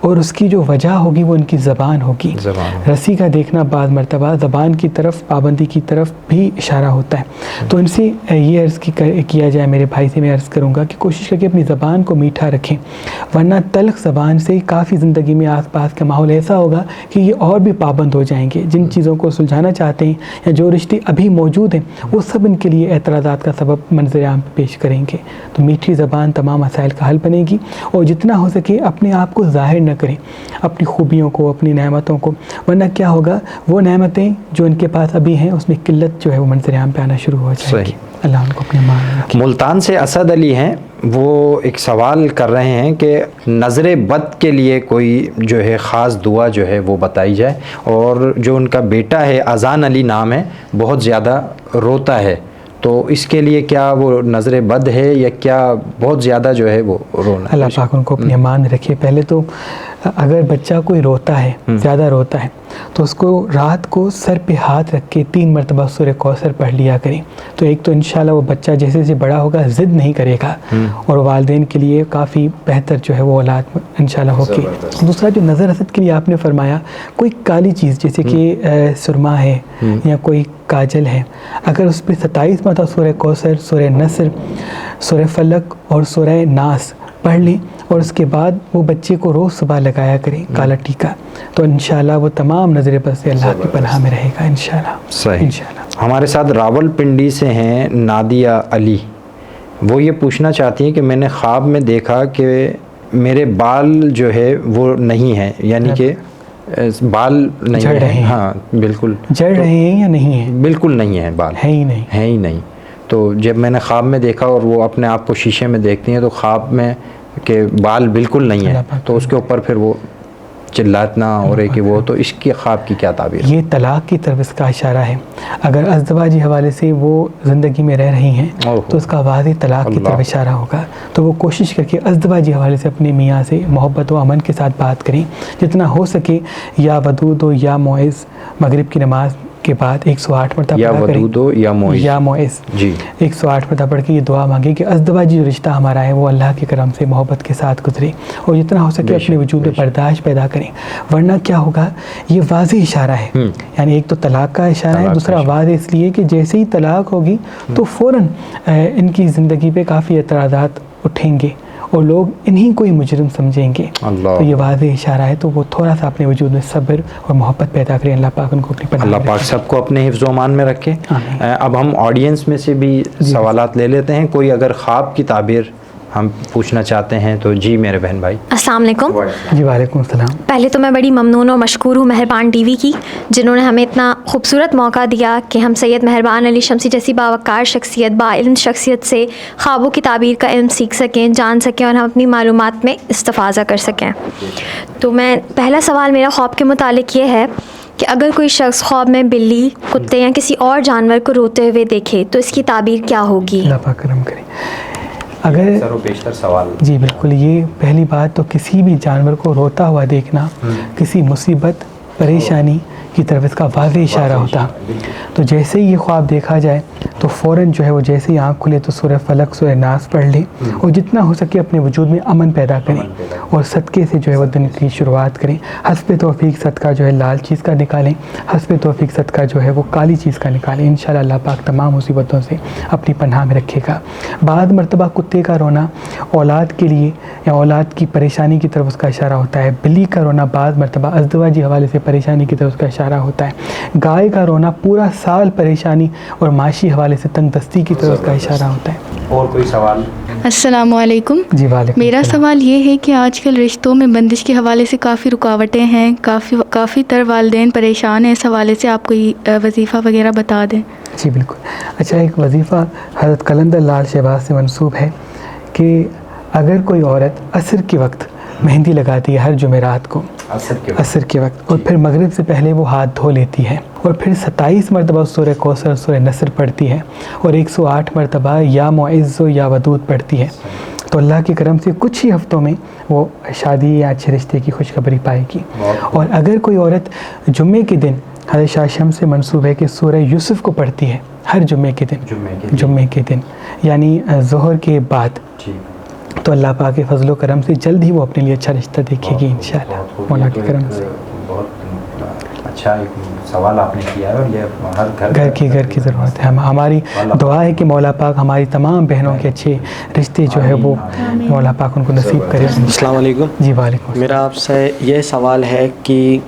اور اس کی جو وجہ ہوگی وہ ان کی زبان ہوگی. رسی کا دیکھنا بعض مرتبہ زبان کی طرف پابندی کی طرف بھی اشارہ ہوتا ہے. تو ان سے یہ عرض کیا جائے، میرے بھائی سے میں عرض کروں گا کہ کوشش کر کے اپنی زبان کو میٹھا رکھیں، ورنہ تلخ زبان سے کافی زندگی میں آس پاس کا ماحول ایسا ہوگا کہ یہ اور بھی پابند ہو جائیں گے. جن چیزوں کو سلجھانا چاہتے ہیں یا جو رشتے ابھی موجود ہیں وہ سب ان کے لیے اعتراضات کا سبب منظر عام پیش کریں گے. تو میٹھی زبان تمام مسائل کا حل بنے گی، اور جتنا ہو سکے اپنے آپ کو ظاہر نہ کریں، اپنی خوبیوں کو، اپنی نعمتوں کو، ورنہ کیا ہوگا وہ نعمتیں جو ان کے پاس ابھی ہیں اس میں قلت جو ہے وہ منظر عام پہ آنا شروع ہو جائے گی. اللہ ان کو اپنے مان رکھے. ملتان سے اسد علی ہیں، وہ ایک سوال کر رہے ہیں کہ نظر بد کے لیے کوئی جو ہے خاص دعا جو ہے وہ بتائی جائے، اور جو ان کا بیٹا ہے اذان علی نام ہے بہت زیادہ روتا ہے، تو اس کے لیے کیا وہ نظر بد ہے یا کیا بہت زیادہ جو ہے وہ رونا؟ اللہ پاک ان کو اپنے امان میں رکھے. پہلے تو اگر بچہ کوئی روتا ہے، زیادہ روتا ہے، تو اس کو رات کو سر پہ ہاتھ رکھ کے 3 مرتبہ سورہ کوثر پڑھ لیا کریں. تو ایک تو انشاءاللہ وہ بچہ جیسے جیسے بڑا ہوگا ضد نہیں کرے گا، اور والدین کے لیے کافی بہتر جو ہے وہ اولاد انشاءاللہ ہوگی. دوسرا جو نظر حسد کے لیے آپ نے فرمایا، کوئی کالی چیز جیسے کہ سرما ہے یا کوئی کاجل ہے، اگر اس پہ 27 مرتبہ سورہ کوثر، سورہ نصر، سورہ فلق اور سورہ ناس پڑھ لیں، اور اس کے بعد وہ بچے کو روز صبح لگایا کریں کالا ٹیکا، تو انشاءاللہ وہ تمام نظر بد سے اللہ کی پناہ میں رہے گا انشاءاللہ. صحیح. انشاءاللہ. ہمارے ساتھ راول پنڈی سے ہیں نادیہ علی، وہ یہ پوچھنا چاہتی ہیں کہ میں نے خواب میں دیکھا کہ میرے بال جو ہے وہ نہیں ہیں، یعنی کہ بال نہیں جڑ رہے ہیں. ہاں بالکل جڑ رہے ہیں یا نہیں ہیں؟ بالکل نہیں ہیں، بال ہے ہی نہیں. تو جب میں نے خواب میں دیکھا، اور وہ اپنے آپ کو شیشے میں دیکھتی ہیں تو خواب میں کہ بال بالکل نہیں ہیں، تو اس کے اوپر پھر وہ چلانا اور کہ وہ، تو اس کی خواب کی کیا تعبیر؟ یہ طلاق کی طرف اس کا اشارہ ہے. اگر ازدواجی حوالے سے وہ زندگی میں رہ رہی ہیں تو اس کا واضح طلاق کی طرف اشارہ ہوگا. تو وہ کوشش کر کے ازدواجی حوالے سے اپنے میاں سے محبت و امن کے ساتھ بات کریں، جتنا ہو سکے یا ودود و یا معز مغرب کی نماز کے بعد 108 مرتبہ یا پڑھا کریں، ودود یا معز جی 108 مرتبہ پڑھ کے یہ دعا مانگے کہ ازدواجی جو رشتہ ہمارا ہے وہ اللہ کے کرم سے محبت کے ساتھ گزرے، اور جتنا ہو سکے اپنے وجود میں برداشت پیدا کریں. ورنہ کیا ہوگا، یہ واضح اشارہ ہے، یعنی ایک تو طلاق کا اشارہ ہے، دوسرا واضح اس لیے کہ جیسے ہی طلاق ہوگی تو فوراً ان کی زندگی پہ کافی اعتراضات اٹھیں گے اور لوگ انہی کو ہی مجرم سمجھیں گے. تو یہ واضح اشارہ ہے، تو وہ تھوڑا سا اپنے وجود میں صبر اور محبت پیدا کریں. اللہ پاک ان کو اپنی پناہ میں رکھے. اللہ پاک سب کو اپنے حفظ و امان میں رکھے. اب ہم آڈینس میں سے بھی سوالات لے لیتے ہیں. کوئی اگر خواب کی تعبیر ہم پوچھنا چاہتے ہیں تو جی میرے بہن بھائی. السلام علیکم. جی وعلیکم السلام. پہلے تو میں بڑی ممنون اور مشکور ہوں مہربان ٹی وی کی، جنہوں نے ہمیں اتنا خوبصورت موقع دیا کہ ہم سید مہربان علی شمسی جیسی باوقار شخصیت، با علم شخصیت سے خوابوں کی تعبیر کا علم سیکھ سکیں، جان سکیں، اور ہم اپنی معلومات میں استفاضہ کر سکیں. تو میں پہلا سوال میرا خواب کے متعلق یہ ہے کہ اگر کوئی شخص خواب میں بلی، کتے یا کسی اور جانور کو روتے ہوئے دیکھے تو اس کی تعبیر کیا ہوگی؟ اللہ پاک کرم کرے. اگر بیشتر سوال جی بالکل، یہ پہلی بات تو کسی بھی جانور کو روتا ہوا دیکھنا کسی مصیبت، پریشانی کی طرف اس کا واضح اشارہ ہوتا. تو جیسے ہی یہ خواب دیکھا جائے تو فوراً جو ہے وہ جیسے ہی آنکھ کھلے تو سورہ فلق، سورہ ناس پڑھ لیں، اور جتنا ہو سکے اپنے وجود میں امن پیدا کریں، اور صدقے سے جو ہے وہ دن کی شروعات کریں. حسب توفیق صدقہ جو ہے لال چیز کا نکالیں، حسب توفیق صدقہ جو ہے وہ کالی چیز کا نکالیں. انشاءاللہ اللہ پاک تمام مصیبتوں سے اپنی پناہ میں رکھے گا. بعض مرتبہ کتے کا رونا اولاد کے لیے یا اولاد کی پریشانی کی طرف اس کا اشارہ ہوتا ہے. بلی کا رونا بعض مرتبہ ازدواجی حوالے سے پریشانی کی طرف اس کا اشارہ ہوتا ہے. گائے کا رونا پورا سال پریشانی اور معاشی حوالے سے تنگ دستی کی طرف اس کا اشارہ ہوتا ہے. اور کوئی سوال؟ السلام علیکم. جی وعلیکم. میرا سوال یہ ہے کہ آج کل رشتوں میں بندش کے حوالے سے کافی رکاوٹیں ہیں، کافی تر والدین پریشان ہیں. اس حوالے سے آپ کوئی وظیفہ وغیرہ بتا دیں. جی بالکل. اچھا، ایک وظیفہ حضرت قلندر لال شہباز سے منسوب ہے کہ اگر کوئی عورت عصر کے وقت مہندی لگاتی ہے ہر جمعرات کو، عصر کے وقت، اور پھر مغرب سے پہلے وہ ہاتھ دھو لیتی ہے، اور پھر 27 مرتبہ سورہ کوثر، سورہ نصر پڑھتی ہے، اور 108 مرتبہ یا معز و یا ودود پڑھتی ہے، تو اللہ کے کرم سے کچھ ہی ہفتوں میں وہ شادی یا اچھے رشتے کی خوشخبری پائے گی. اور اگر کوئی عورت جمعے کے دن، حضرت شاہ شمس سے منسوب ہے کہ سورہ یوسف کو پڑھتی ہے ہر جمعے کے دن، یعنی ظہر کے بعد، تو اللہ پاک کے فضل و کرم سے جلد ہی وہ اپنے لیے اچھا رشتہ دیکھے گی انشاءاللہ مولا کے کرم سے. بہت اچھا ایک سوال آپ نے کیا ہے، اور یہ ہر گھر کی ضرورت ہے. ہماری دعا ہے کہ مولا پاک ہماری تمام بہنوں کے اچھے رشتے جو ہے وہ مولا پاک ان کو نصیب کرے. السلام علیکم. جی وعلیکم. میرا آپ سے یہ سوال ہے کہ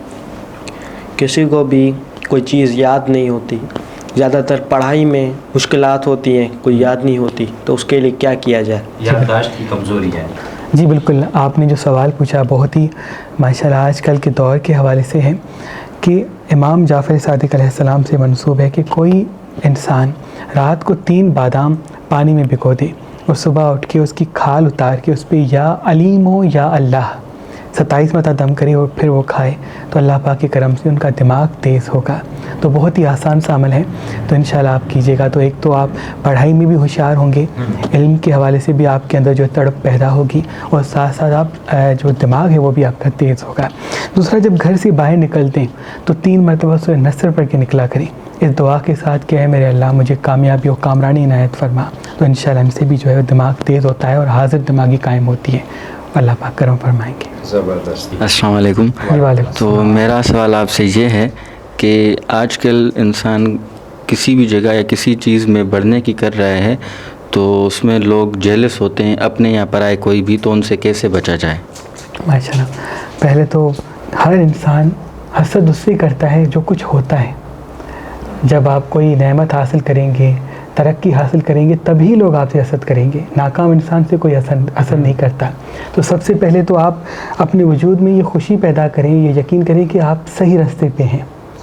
کسی کو بھی کوئی چیز یاد نہیں ہوتی، زیادہ تر پڑھائی میں مشکلات ہوتی ہیں، کوئی یاد نہیں ہوتی، تو اس کے لیے کیا کیا جائے؟ یادداشت کی کمزوری ہے. جی بالکل، آپ نے جو سوال پوچھا بہت ہی ماشاءاللہ آج کل کے دور کے حوالے سے ہے کہ امام جعفر صادق علیہ السلام سے منسوب ہے کہ کوئی انسان رات کو 3 بادام پانی میں بھگو دے اور صبح اٹھ کے اس کی کھال اتار کے اس پہ یا علیم ہو یا اللہ 27 مرتبہ دم کرے اور پھر وہ کھائے تو اللہ پاک کے کرم سے ان کا دماغ تیز ہوگا. تو بہت ہی آسان سا عمل ہے، تو انشاءاللہ آپ کیجیے گا. تو ایک تو آپ پڑھائی میں بھی ہوشیار ہوں گے، علم کے حوالے سے بھی آپ کے اندر جو تڑپ پیدا ہوگی، اور ساتھ ساتھ آپ جو دماغ ہے وہ بھی آپ کا تیز ہوگا. دوسرا، جب گھر سے باہر نکلتے ہیں تو 3 مرتبہ سورہ نصر پڑھ کے نکلا کریں اس دعا کے ساتھ کہ اے میرے اللہ مجھے کامیابی و کامرانی عنایت فرما. تو انشاءاللہ ان سے بھی جو ہے دماغ تیز ہوتا ہے اور حاضر دماغی قائم ہوتی ہے. اللہ پاک کرم فرمائیں گے. زبردست. السلام علیکم. جی وعلیکم. تو میرا سوال آپ سے یہ ہے کہ آج کل انسان کسی بھی جگہ یا کسی چیز میں بڑھنے کی کر رہا ہے تو اس میں لوگ جیلس ہوتے ہیں، اپنے یا پرائے کوئی بھی، تو ان سے کیسے بچا جائے؟ ماشاءاللہ، پہلے تو ہر انسان حسد اس سے کرتا ہے جو کچھ ہوتا ہے. جب آپ کوئی نعمت حاصل کریں گے، ترقی حاصل کریں گے، تبھی لوگ آپ سے حسد کریں گے. ناکام انسان سے کوئی حسد نہیں کرتا. تو سب سے پہلے تو آپ اپنے وجود میں یہ خوشی پیدا کریں، یہ یقین کریں کہ آپ صحیح راستے پہ ہیں،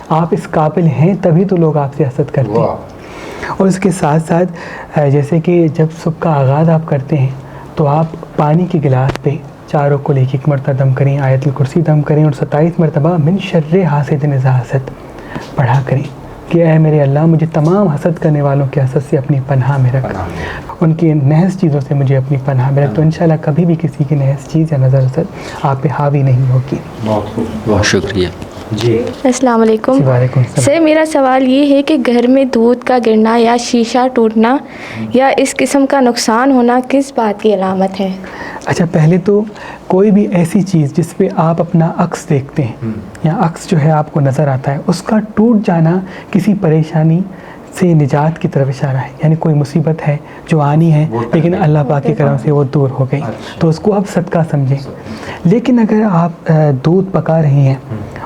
آپ اس قابل ہیں، تبھی تو لوگ آپ سے حسد کرتے ہیں. اور اس کے ساتھ ساتھ جیسے کہ جب صبح کا آغاز آپ کرتے ہیں تو آپ پانی کے گلاس پہ چاروں کو لے کے 1 مرتبہ دم کریں، آیت الکرسی دم کریں، اور 27 مرتبہ من شر حاسد اذا حسد پڑھا کریں کہ اے میرے اللہ مجھے تمام حسد کرنے والوں کے حسد سے اپنی پناہ میں رکھ، ان کی نحس چیزوں سے مجھے اپنی پناہ میں رکھ. تو انشاءاللہ کبھی بھی کسی کی نحس چیز یا نظر حسد آپ پہ حاوی نہیں ہوگی. بہت شکریہ. جی السلام علیکم. وعلیکم السلام. سر میرا سوال یہ ہے کہ گھر میں دودھ کا گرنا یا شیشہ ٹوٹنا یا اس قسم کا نقصان ہونا کس بات کی علامت ہے؟ اچھا، پہلے تو کوئی بھی ایسی چیز جس پہ آپ اپنا عکس دیکھتے ہیں یا عکس جو ہے آپ کو نظر آتا ہے، اس کا ٹوٹ جانا کسی پریشانی سے نجات کی طرف اشارہ ہے. یعنی کوئی مصیبت ہے جو آنی ہے لیکن اللہ پاک کے کرم سے وہ دور ہو گئی، تو اس کو آپ صدقہ سمجھیں. لیکن اگر آپ دودھ پکا رہی ہیں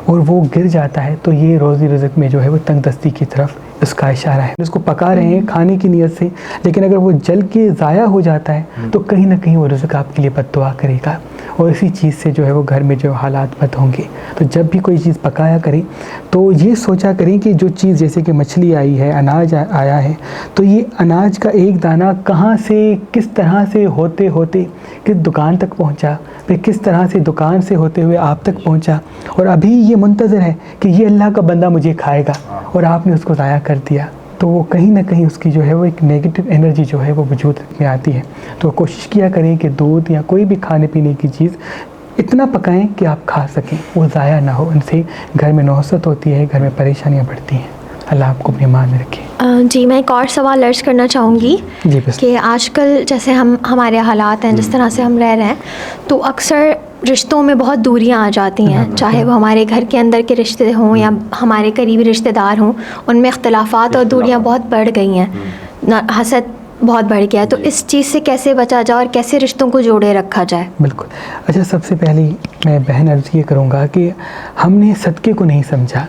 اور وہ گر جاتا ہے تو یہ روزی رزق میں جو ہے وہ تنگ دستی کی طرف اس کا اشارہ ہے. اس کو پکا رہے ہیں کھانے کی نیت سے، لیکن اگر وہ جل کے ضائع ہو جاتا ہے تو کہیں نہ کہیں وہ رزق آپ کے لیے بد دعا کرے گا، اور اسی چیز سے جو ہے وہ گھر میں جو حالات بد ہوں گے. تو جب بھی کوئی چیز پکایا کریں تو یہ سوچا کریں کہ جو چیز جیسے کہ مچھلی آئی ہے، اناج آیا ہے، تو یہ اناج کا ایک دانہ کہاں سے کس طرح سے ہوتے ہوتے کس دکان تک پہنچا، پھر کس طرح سے دکان سے ہوتے ہوئے آپ تک پہنچا، اور ابھی یہ منتظر ہے کہ یہ اللہ کا بندہ مجھے کھائے گا، اور آپ نے اس کو ضائع کر دیا. تو وہ کہیں نہ کہیں اس کی جو ہے وہ ایک نیگیٹو انرجی جو ہے وہ وجود میں آتی ہے. تو کوشش کیا کریں کہ دودھ یا کوئی بھی کھانے پینے کی چیز اتنا پکائیں کہ آپ کھا سکیں، وہ ضائع نہ ہو. ان سے گھر میں نحوست ہوتی ہے، گھر میں پریشانیاں بڑھتی ہیں. اللہ آپ کو اپنے ایمان میں رکھے. جی میں ایک اور سوال عرض کرنا چاہوں گی جی بس. کہ آج کل جیسے ہمارے حالات ہیں، جس طرح سے ہم رہ رہے ہیں، تو اکثر رشتوں میں بہت دوریاں آ جاتی ہیں، چاہے وہ ہمارے گھر کے اندر کے رشتے ہوں یا ہمارے قریبی رشتہ دار ہوں، ان میں اختلافات اور دوریاں بہت بڑھ گئی ہیں، حسد بہت بڑھ گیا ہے. تو اس چیز سے کیسے بچا جائے اور کیسے رشتوں کو جوڑے رکھا جائے؟ بالکل. اچھا، سب سے پہلے میں بہن عرض یہ کروں گا کہ ہم نے صدقے کو نہیں سمجھا.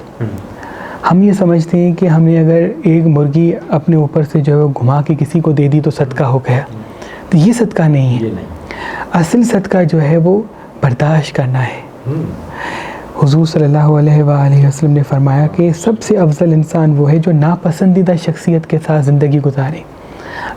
ہم یہ سمجھتے ہیں کہ ہم نے اگر ایک مرغی اپنے اوپر سے جو ہے گھما کے کسی کو دے دی تو صدقہ ہو گیا. تو یہ صدقہ نہیں ہے. اصل صدقہ جو ہے وہ برداشت کرنا ہے. حضور صلی اللہ علیہ وآلہ وسلم نے فرمایا کہ سب سے افضل انسان وہ ہے جو ناپسندیدہ شخصیت کے ساتھ زندگی گزارے.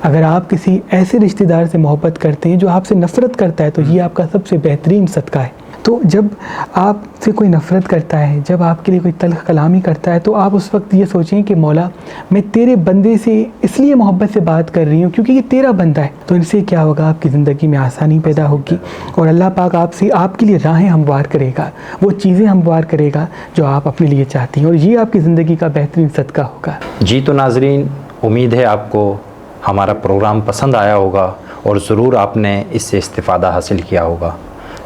اگر آپ کسی ایسے رشتہ دار سے محبت کرتے ہیں جو آپ سے نفرت کرتا ہے تو یہ آپ کا سب سے بہترین صدقہ ہے. تو جب آپ سے کوئی نفرت کرتا ہے، جب آپ کے لیے کوئی تلخ کلامی کرتا ہے، تو آپ اس وقت یہ سوچیں کہ مولا میں تیرے بندے سے اس لیے محبت سے بات کر رہی ہوں کیونکہ یہ تیرا بندہ ہے. تو ان سے کیا ہوگا، آپ کی زندگی میں آسانی پیدا ہوگی، اور اللہ پاک آپ کے لیے راہیں ہموار کرے گا، وہ چیزیں ہموار کرے گا جو آپ اپنے لیے چاہتی ہیں، اور یہ آپ کی زندگی کا بہترین صدقہ ہوگا. جی تو ناظرین، امید ہے آپ کو ہمارا پروگرام پسند آیا ہوگا، اور ضرور آپ نے اس سے استفادہ حاصل کیا ہوگا۔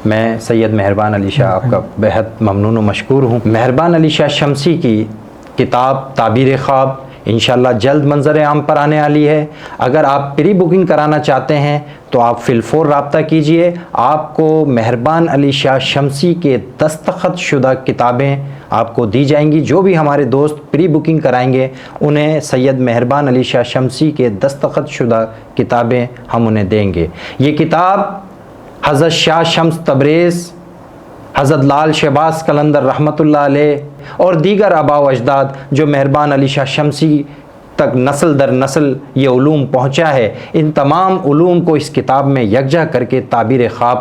میں سید مہربان علی شاہ آپ کا بہت ممنون و مشکور ہوں۔ مہربان علی شاہ شمسی کی کتاب تعبیر خواب انشاءاللہ جلد منظر عام پر آنے والی ہے۔ اگر آپ پری بکنگ کرانا چاہتے ہیں تو آپ فی الفور رابطہ کیجئے، آپ کو مہربان علی شاہ شمسی کے دستخط شدہ کتابیں آپ کو دی جائیں گی۔ جو بھی ہمارے دوست پری بکنگ کرائیں گے انہیں سید مہربان علی شاہ شمسی کے دستخط شدہ کتابیں ہم انہیں دیں گے۔ یہ کتاب حضرت شاہ شمس تبریز، حضرت لال شہباز قلندر رحمۃ اللہ علیہ اور دیگر آباء و اجداد جو مہربان علی شاہ شمسی تک نسل در نسل یہ علوم پہنچا ہے، ان تمام علوم کو اس کتاب میں یکجا کر کے تعبیر خواب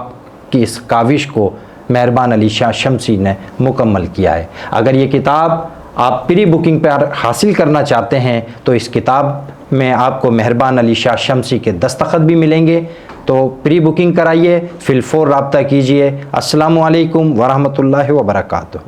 کی اس کاوش کو مہربان علی شاہ شمسی نے مکمل کیا ہے۔ اگر یہ کتاب آپ پری بکنگ پر حاصل کرنا چاہتے ہیں تو اس کتاب میں آپ کو مہربان علی شاہ شمسی کے دستخط بھی ملیں گے، تو پری بکنگ کرائیے، فی الفور رابطہ کیجئے۔ السلام علیکم ورحمۃ اللہ وبرکاتہ۔